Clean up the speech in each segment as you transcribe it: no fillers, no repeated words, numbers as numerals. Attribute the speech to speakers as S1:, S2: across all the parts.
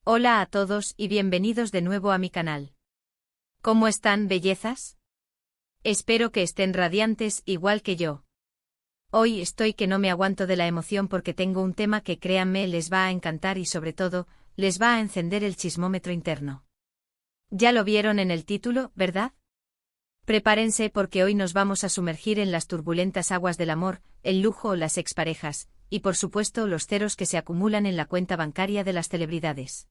S1: Hola a todos y bienvenidos de nuevo a mi canal. ¿Cómo están, bellezas? Espero que estén radiantes igual que yo. Hoy estoy que no me aguanto de la emoción porque tengo un tema que créanme les va a encantar y sobre todo, les va a encender el chismómetro interno. Ya lo vieron en el título, ¿verdad? Prepárense porque hoy nos vamos a sumergir en las turbulentas aguas del amor, el lujo, las exparejas, y por supuesto los ceros que se acumulan en la cuenta bancaria de las celebridades.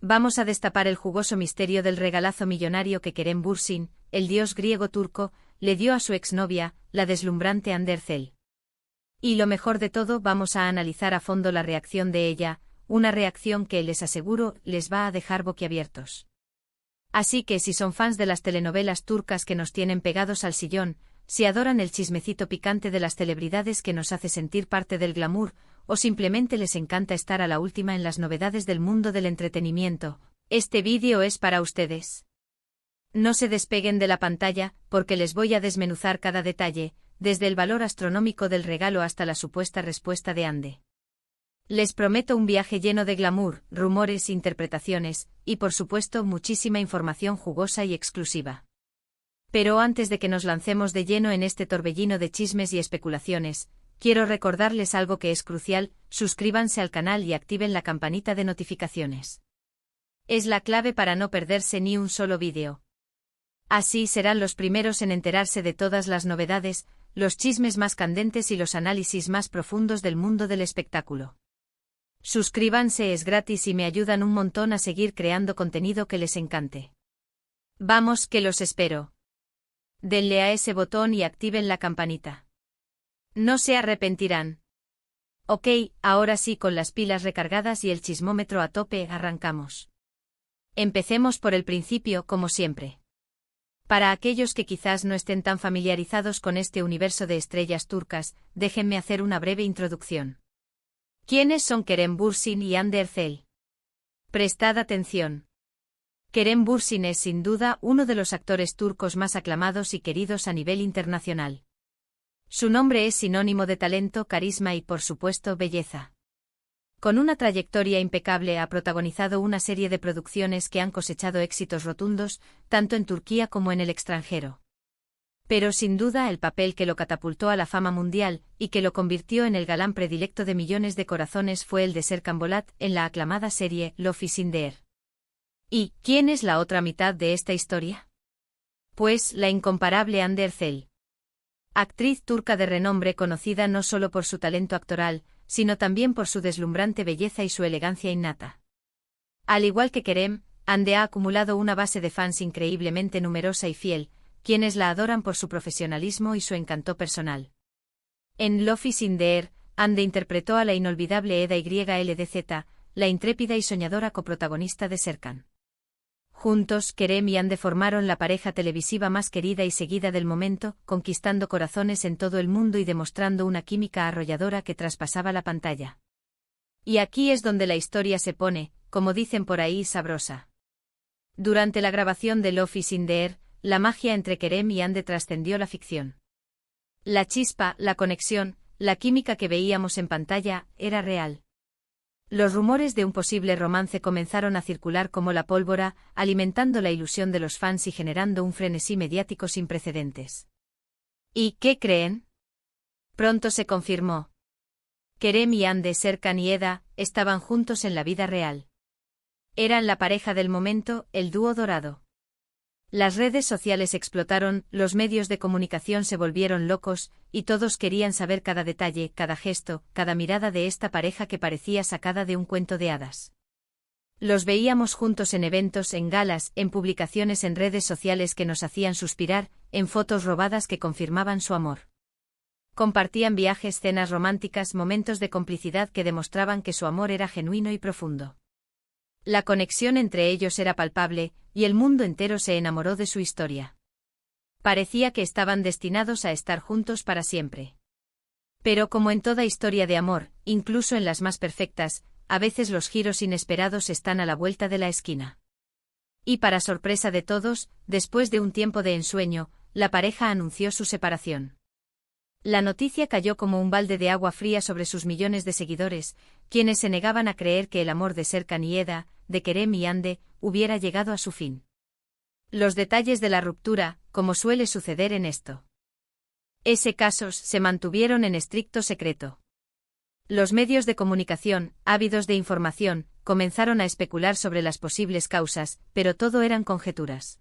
S1: Vamos a destapar el jugoso misterio del regalazo millonario que Kerem Bürsin, el dios griego turco, le dio a su exnovia, la deslumbrante Hande Erçel. Y lo mejor de todo, vamos a analizar a fondo la reacción de ella, una reacción que, les aseguro, les va a dejar boquiabiertos. Así que si son fans de las telenovelas turcas que nos tienen pegados al sillón, si adoran el chismecito picante de las celebridades que nos hace sentir parte del glamour, o simplemente les encanta estar a la última en las novedades del mundo del entretenimiento, este vídeo es para ustedes. No se despeguen de la pantalla, porque les voy a desmenuzar cada detalle, desde el valor astronómico del regalo hasta la supuesta respuesta de Hande. Les prometo un viaje lleno de glamour, rumores, interpretaciones, y por supuesto muchísima información jugosa y exclusiva. Pero antes de que nos lancemos de lleno en este torbellino de chismes y especulaciones, quiero recordarles algo que es crucial: suscríbanse al canal y activen la campanita de notificaciones. Es la clave para no perderse ni un solo vídeo. Así serán los primeros en enterarse de todas las novedades, los chismes más candentes y los análisis más profundos del mundo del espectáculo. Suscríbanse, es gratis y me ayudan un montón a seguir creando contenido que les encante. Vamos, que los espero. Denle a ese botón y activen la campanita. No se arrepentirán. Ok, ahora sí, con las pilas recargadas y el chismómetro a tope, arrancamos. Empecemos por el principio, como siempre. Para aquellos que quizás no estén tan familiarizados con este universo de estrellas turcas, déjenme hacer una breve introducción. ¿Quiénes son Kerem Bürsin y Hande Erçel? Prestad atención. Kerem Bürsin es sin duda uno de los actores turcos más aclamados y queridos a nivel internacional. Su nombre es sinónimo de talento, carisma y, por supuesto, belleza. Con una trayectoria impecable ha protagonizado una serie de producciones que han cosechado éxitos rotundos, tanto en Turquía como en el extranjero. Pero sin duda el papel que lo catapultó a la fama mundial, y que lo convirtió en el galán predilecto de millones de corazones, fue el de Serkan Bolat, en la aclamada serie Love is in the Air. ¿Y quién es la otra mitad de esta historia? Pues la incomparable Hande Erçel. Actriz turca de renombre, conocida no solo por su talento actoral, sino también por su deslumbrante belleza y su elegancia innata. Al igual que Kerem, Hande ha acumulado una base de fans increíblemente numerosa y fiel, quienes la adoran por su profesionalismo y su encanto personal. En Love is in the Air, Hande interpretó a la inolvidable Eda YLDZ, la intrépida y soñadora coprotagonista de Serkan. Juntos, Kerem y Hande formaron la pareja televisiva más querida y seguida del momento, conquistando corazones en todo el mundo y demostrando una química arrolladora que traspasaba la pantalla. Y aquí es donde la historia se pone, como dicen por ahí, sabrosa. Durante la grabación de Love is in the Air, la magia entre Kerem y Hande trascendió la ficción. La chispa, la conexión, la química que veíamos en pantalla, era real. Los rumores de un posible romance comenzaron a circular como la pólvora, alimentando la ilusión de los fans y generando un frenesí mediático sin precedentes. ¿Y qué creen? Pronto se confirmó. Kerem y Hande, Serkan y Eda, estaban juntos en la vida real. Eran la pareja del momento, el dúo dorado. Las redes sociales explotaron, los medios de comunicación se volvieron locos, y todos querían saber cada detalle, cada gesto, cada mirada de esta pareja que parecía sacada de un cuento de hadas. Los veíamos juntos en eventos, en galas, en publicaciones en redes sociales que nos hacían suspirar, en fotos robadas que confirmaban su amor. Compartían viajes, cenas románticas, momentos de complicidad que demostraban que su amor era genuino y profundo. La conexión entre ellos era palpable, y el mundo entero se enamoró de su historia. Parecía que estaban destinados a estar juntos para siempre. Pero como en toda historia de amor, incluso en las más perfectas, a veces los giros inesperados están a la vuelta de la esquina. Y para sorpresa de todos, después de un tiempo de ensueño, la pareja anunció su separación. La noticia cayó como un balde de agua fría sobre sus millones de seguidores, quienes se negaban a creer que el amor de Serkan y Eda, de Kerem y Ande hubiera llegado a su fin. Los detalles de la ruptura, como suele suceder en casos, se mantuvieron en estricto secreto. Los medios de comunicación, ávidos de información, comenzaron a especular sobre las posibles causas, pero todo eran conjeturas.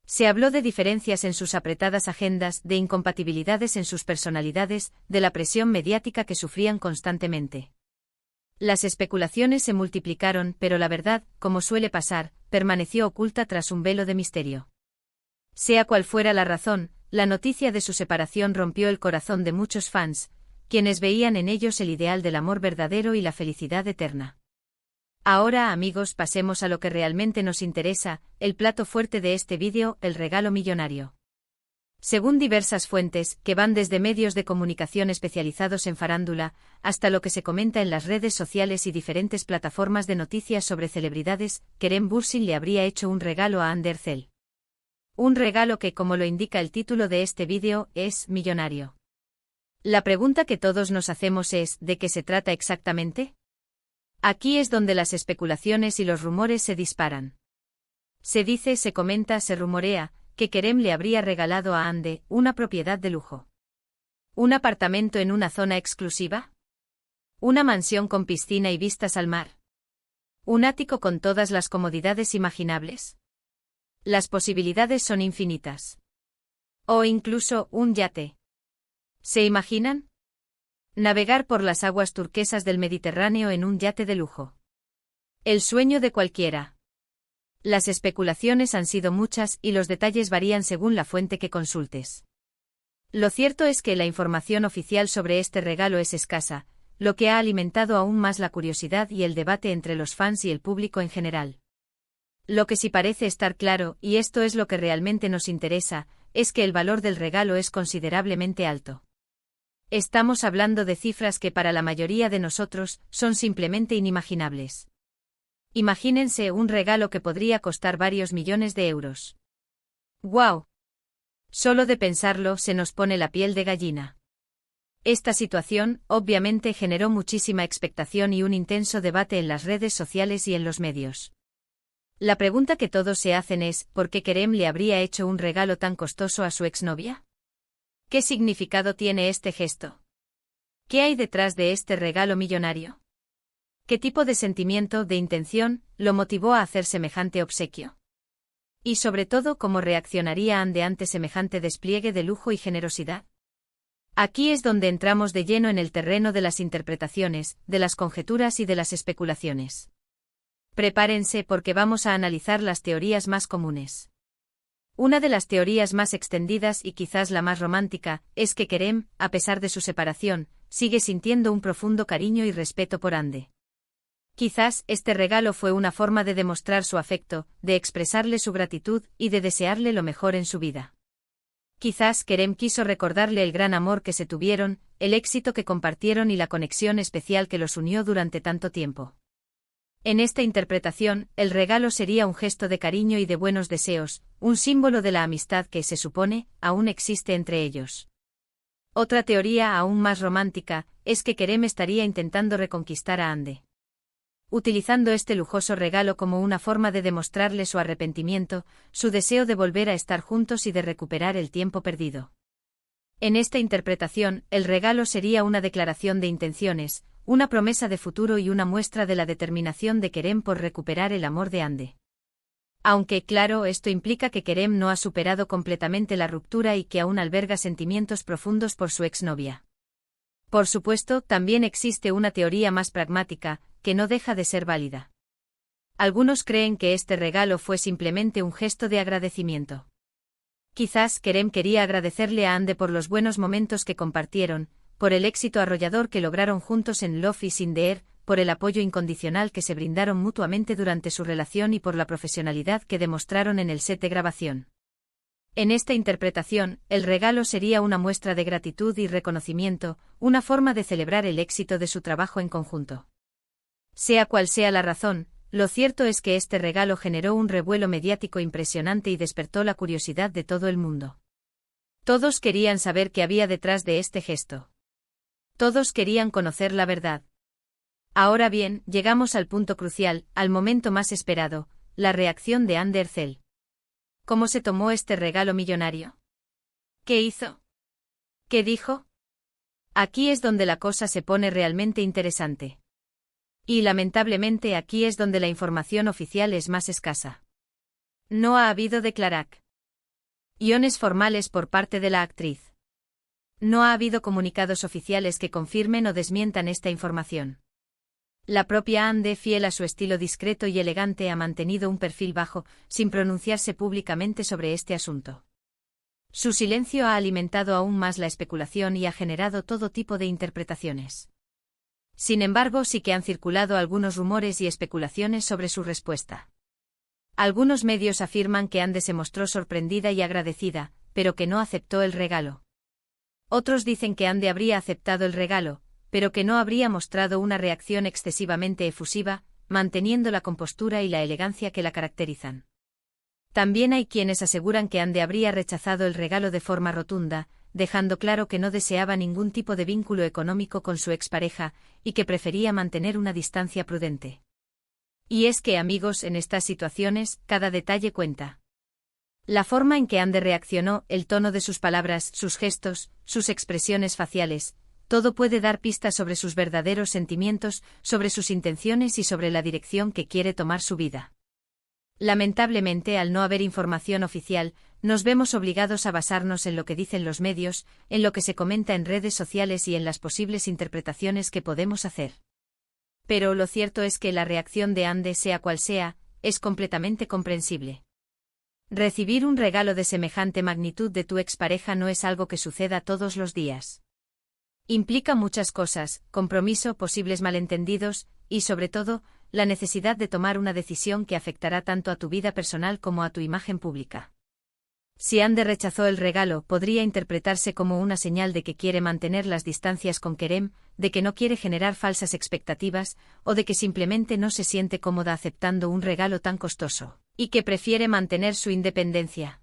S1: Se habló de diferencias en sus apretadas agendas, de incompatibilidades en sus personalidades, de la presión mediática que sufrían constantemente. Las especulaciones se multiplicaron, pero la verdad, como suele pasar, permaneció oculta tras un velo de misterio. Sea cual fuera la razón, la noticia de su separación rompió el corazón de muchos fans, quienes veían en ellos el ideal del amor verdadero y la felicidad eterna. Ahora, amigos, pasemos a lo que realmente nos interesa, el plato fuerte de este vídeo, el regalo millonario. Según diversas fuentes, que van desde medios de comunicación especializados en farándula, hasta lo que se comenta en las redes sociales y diferentes plataformas de noticias sobre celebridades, Kerem Bürsin le habría hecho un regalo a Hande Erçel. Un regalo que, como lo indica el título de este vídeo, es millonario. La pregunta que todos nos hacemos es, ¿de qué se trata exactamente? Aquí es donde las especulaciones y los rumores se disparan. Se dice, se comenta, se rumorea, que Kerem le habría regalado a Hande una propiedad de lujo. ¿Un apartamento en una zona exclusiva? ¿Una mansión con piscina y vistas al mar? ¿Un ático con todas las comodidades imaginables? Las posibilidades son infinitas. O incluso, un yate. ¿Se imaginan? Navegar por las aguas turquesas del Mediterráneo en un yate de lujo. El sueño de cualquiera. Las especulaciones han sido muchas y los detalles varían según la fuente que consultes. Lo cierto es que la información oficial sobre este regalo es escasa, lo que ha alimentado aún más la curiosidad y el debate entre los fans y el público en general. Lo que sí parece estar claro, y esto es lo que realmente nos interesa, es que el valor del regalo es considerablemente alto. Estamos hablando de cifras que para la mayoría de nosotros son simplemente inimaginables. Imagínense un regalo que podría costar varios millones de euros. ¡Guau! Solo de pensarlo se nos pone la piel de gallina. Esta situación, obviamente, generó muchísima expectación y un intenso debate en las redes sociales y en los medios. La pregunta que todos se hacen es, ¿por qué Kerem le habría hecho un regalo tan costoso a su exnovia? ¿Qué significado tiene este gesto? ¿Qué hay detrás de este regalo millonario? ¿Qué tipo de sentimiento, de intención, lo motivó a hacer semejante obsequio? Y sobre todo, ¿cómo reaccionaría Hande ante semejante despliegue de lujo y generosidad? Aquí es donde entramos de lleno en el terreno de las interpretaciones, de las conjeturas y de las especulaciones. Prepárense porque vamos a analizar las teorías más comunes. Una de las teorías más extendidas y quizás la más romántica, es que Kerem, a pesar de su separación, sigue sintiendo un profundo cariño y respeto por Hande. Quizás este regalo fue una forma de demostrar su afecto, de expresarle su gratitud y de desearle lo mejor en su vida. Quizás Kerem quiso recordarle el gran amor que se tuvieron, el éxito que compartieron y la conexión especial que los unió durante tanto tiempo. En esta interpretación, el regalo sería un gesto de cariño y de buenos deseos, un símbolo de la amistad que, se supone, aún existe entre ellos. Otra teoría aún más romántica, es que Kerem estaría intentando reconquistar a Hande. Utilizando este lujoso regalo como una forma de demostrarle su arrepentimiento, su deseo de volver a estar juntos y de recuperar el tiempo perdido. En esta interpretación, el regalo sería una declaración de intenciones, una promesa de futuro y una muestra de la determinación de Kerem por recuperar el amor de Hande. Aunque, claro, esto implica que Kerem no ha superado completamente la ruptura y que aún alberga sentimientos profundos por su exnovia. Por supuesto, también existe una teoría más pragmática, que no deja de ser válida. Algunos creen que este regalo fue simplemente un gesto de agradecimiento. Quizás Kerem quería agradecerle a Hande por los buenos momentos que compartieron, por el éxito arrollador que lograron juntos en Love is in the Air, por el apoyo incondicional que se brindaron mutuamente durante su relación y por la profesionalidad que demostraron en el set de grabación. En esta interpretación, el regalo sería una muestra de gratitud y reconocimiento, una forma de celebrar el éxito de su trabajo en conjunto. Sea cual sea la razón, lo cierto es que este regalo generó un revuelo mediático impresionante y despertó la curiosidad de todo el mundo. Todos querían saber qué había detrás de este gesto. Todos querían conocer la verdad. Ahora bien, llegamos al punto crucial, al momento más esperado, la reacción de Anne Derzel. ¿Cómo se tomó este regalo millonario? ¿Qué hizo? ¿Qué dijo? Aquí es donde la cosa se pone realmente interesante. Y lamentablemente aquí es donde la información oficial es más escasa. No ha habido declaraciones formales por parte de la actriz. No ha habido comunicados oficiales que confirmen o desmientan esta información. La propia Anne, fiel a su estilo discreto y elegante, ha mantenido un perfil bajo, sin pronunciarse públicamente sobre este asunto. Su silencio ha alimentado aún más la especulación y ha generado todo tipo de interpretaciones. Sin embargo, sí que han circulado algunos rumores y especulaciones sobre su respuesta. Algunos medios afirman que Anne se mostró sorprendida y agradecida, pero que no aceptó el regalo. Otros dicen que Anne habría aceptado el regalo, pero que no habría mostrado una reacción excesivamente efusiva, manteniendo la compostura y la elegancia que la caracterizan. También hay quienes aseguran que Anne habría rechazado el regalo de forma rotunda, dejando claro que no deseaba ningún tipo de vínculo económico con su expareja, y que prefería mantener una distancia prudente. Y es que, amigos, en estas situaciones, cada detalle cuenta. La forma en que Anne reaccionó, el tono de sus palabras, sus gestos, sus expresiones faciales, todo puede dar pistas sobre sus verdaderos sentimientos, sobre sus intenciones y sobre la dirección que quiere tomar su vida. Lamentablemente, al no haber información oficial, nos vemos obligados a basarnos en lo que dicen los medios, en lo que se comenta en redes sociales y en las posibles interpretaciones que podemos hacer. Pero lo cierto es que la reacción de Anne, sea cual sea, es completamente comprensible. Recibir un regalo de semejante magnitud de tu expareja no es algo que suceda todos los días. Implica muchas cosas: compromiso, posibles malentendidos, y sobre todo, la necesidad de tomar una decisión que afectará tanto a tu vida personal como a tu imagen pública. Si Anne rechazó el regalo, podría interpretarse como una señal de que quiere mantener las distancias con Kerem, de que no quiere generar falsas expectativas, o de que simplemente no se siente cómoda aceptando un regalo tan costoso, y que prefiere mantener su independencia.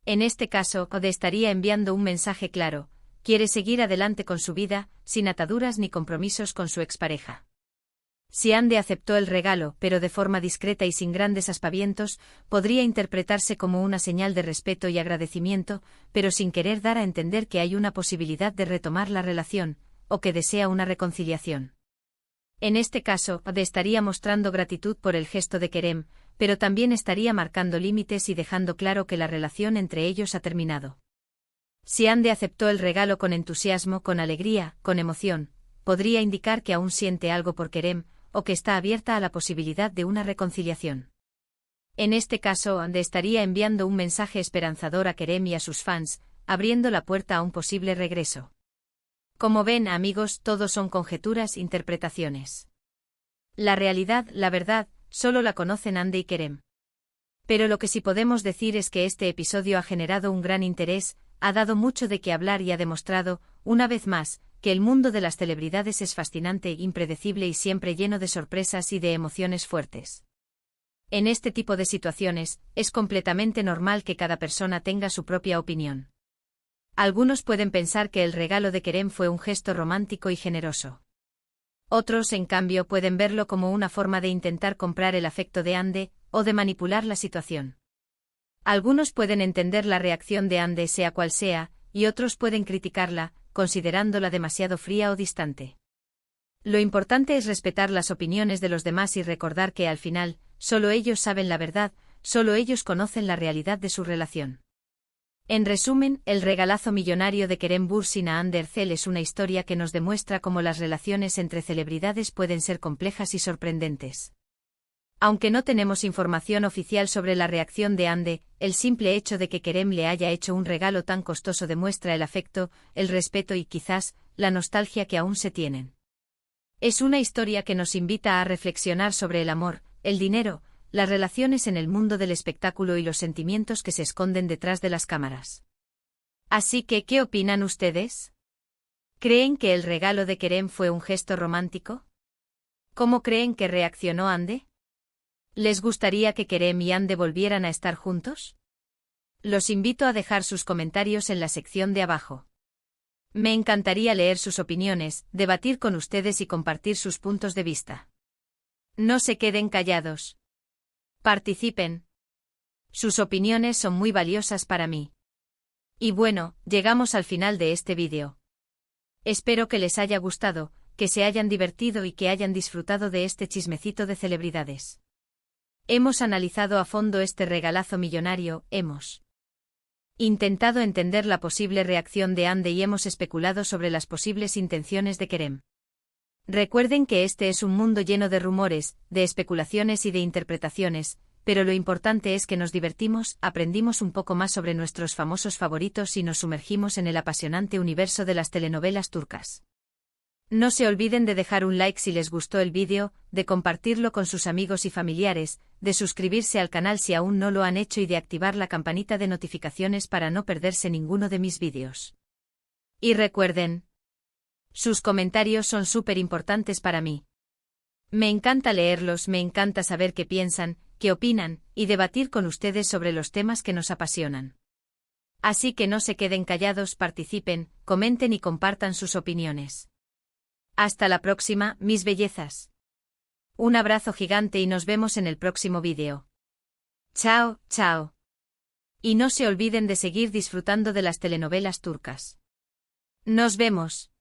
S1: En este caso, Anne estaría enviando un mensaje claro: quiere seguir adelante con su vida, sin ataduras ni compromisos con su expareja. Si Anne aceptó el regalo, pero de forma discreta y sin grandes aspavientos, podría interpretarse como una señal de respeto y agradecimiento, pero sin querer dar a entender que hay una posibilidad de retomar la relación, o que desea una reconciliación. En este caso, Anne estaría mostrando gratitud por el gesto de Kerem, pero también estaría marcando límites y dejando claro que la relación entre ellos ha terminado. Si Anne aceptó el regalo con entusiasmo, con alegría, con emoción, podría indicar que aún siente algo por Kerem, o que está abierta a la posibilidad de una reconciliación. En este caso, Anne estaría enviando un mensaje esperanzador a Kerem y a sus fans, abriendo la puerta a un posible regreso. Como ven, amigos, todo son conjeturas, interpretaciones. La realidad, la verdad, solo la conocen Anne y Kerem. Pero lo que sí podemos decir es que este episodio ha generado un gran interés, ha dado mucho de qué hablar y ha demostrado, una vez más, que el mundo de las celebridades es fascinante, impredecible y siempre lleno de sorpresas y de emociones fuertes. En este tipo de situaciones, es completamente normal que cada persona tenga su propia opinión. Algunos pueden pensar que el regalo de Kerem fue un gesto romántico y generoso. Otros, en cambio, pueden verlo como una forma de intentar comprar el afecto de Anne, o de manipular la situación. Algunos pueden entender la reacción de Anne sea cual sea, y otros pueden criticarla, considerándola demasiado fría o distante. Lo importante es respetar las opiniones de los demás y recordar que al final, solo ellos saben la verdad, solo ellos conocen la realidad de su relación. En resumen, el regalazo millonario de Kerem Bürsin a Anne Derzel es una historia que nos demuestra cómo las relaciones entre celebridades pueden ser complejas y sorprendentes. Aunque no tenemos información oficial sobre la reacción de Anne, el simple hecho de que Kerem le haya hecho un regalo tan costoso demuestra el afecto, el respeto y quizás, la nostalgia que aún se tienen. Es una historia que nos invita a reflexionar sobre el amor, el dinero, las relaciones en el mundo del espectáculo y los sentimientos que se esconden detrás de las cámaras. Así que, ¿qué opinan ustedes? ¿Creen que el regalo de Kerem fue un gesto romántico? ¿Cómo creen que reaccionó Anne? ¿Les gustaría que Kerem y Anne volvieran a estar juntos? Los invito a dejar sus comentarios en la sección de abajo. Me encantaría leer sus opiniones, debatir con ustedes y compartir sus puntos de vista. No se queden callados. Participen. Sus opiniones son muy valiosas para mí. Y bueno, llegamos al final de este vídeo. Espero que les haya gustado, que se hayan divertido y que hayan disfrutado de este chismecito de celebridades. Hemos analizado a fondo este regalazo millonario, hemos intentado entender la posible reacción de Andy y hemos especulado sobre las posibles intenciones de Kerem. Recuerden que este es un mundo lleno de rumores, de especulaciones y de interpretaciones, pero lo importante es que nos divertimos, aprendimos un poco más sobre nuestros famosos favoritos y nos sumergimos en el apasionante universo de las telenovelas turcas. No se olviden de dejar un like si les gustó el vídeo, de compartirlo con sus amigos y familiares, de suscribirse al canal si aún no lo han hecho y de activar la campanita de notificaciones para no perderse ninguno de mis vídeos. Y recuerden, sus comentarios son súper importantes para mí. Me encanta leerlos, me encanta saber qué piensan, qué opinan, y debatir con ustedes sobre los temas que nos apasionan. Así que no se queden callados, participen, comenten y compartan sus opiniones. Hasta la próxima, mis bellezas. Un abrazo gigante y nos vemos en el próximo vídeo. Chao, chao. Y no se olviden de seguir disfrutando de las telenovelas turcas. Nos vemos.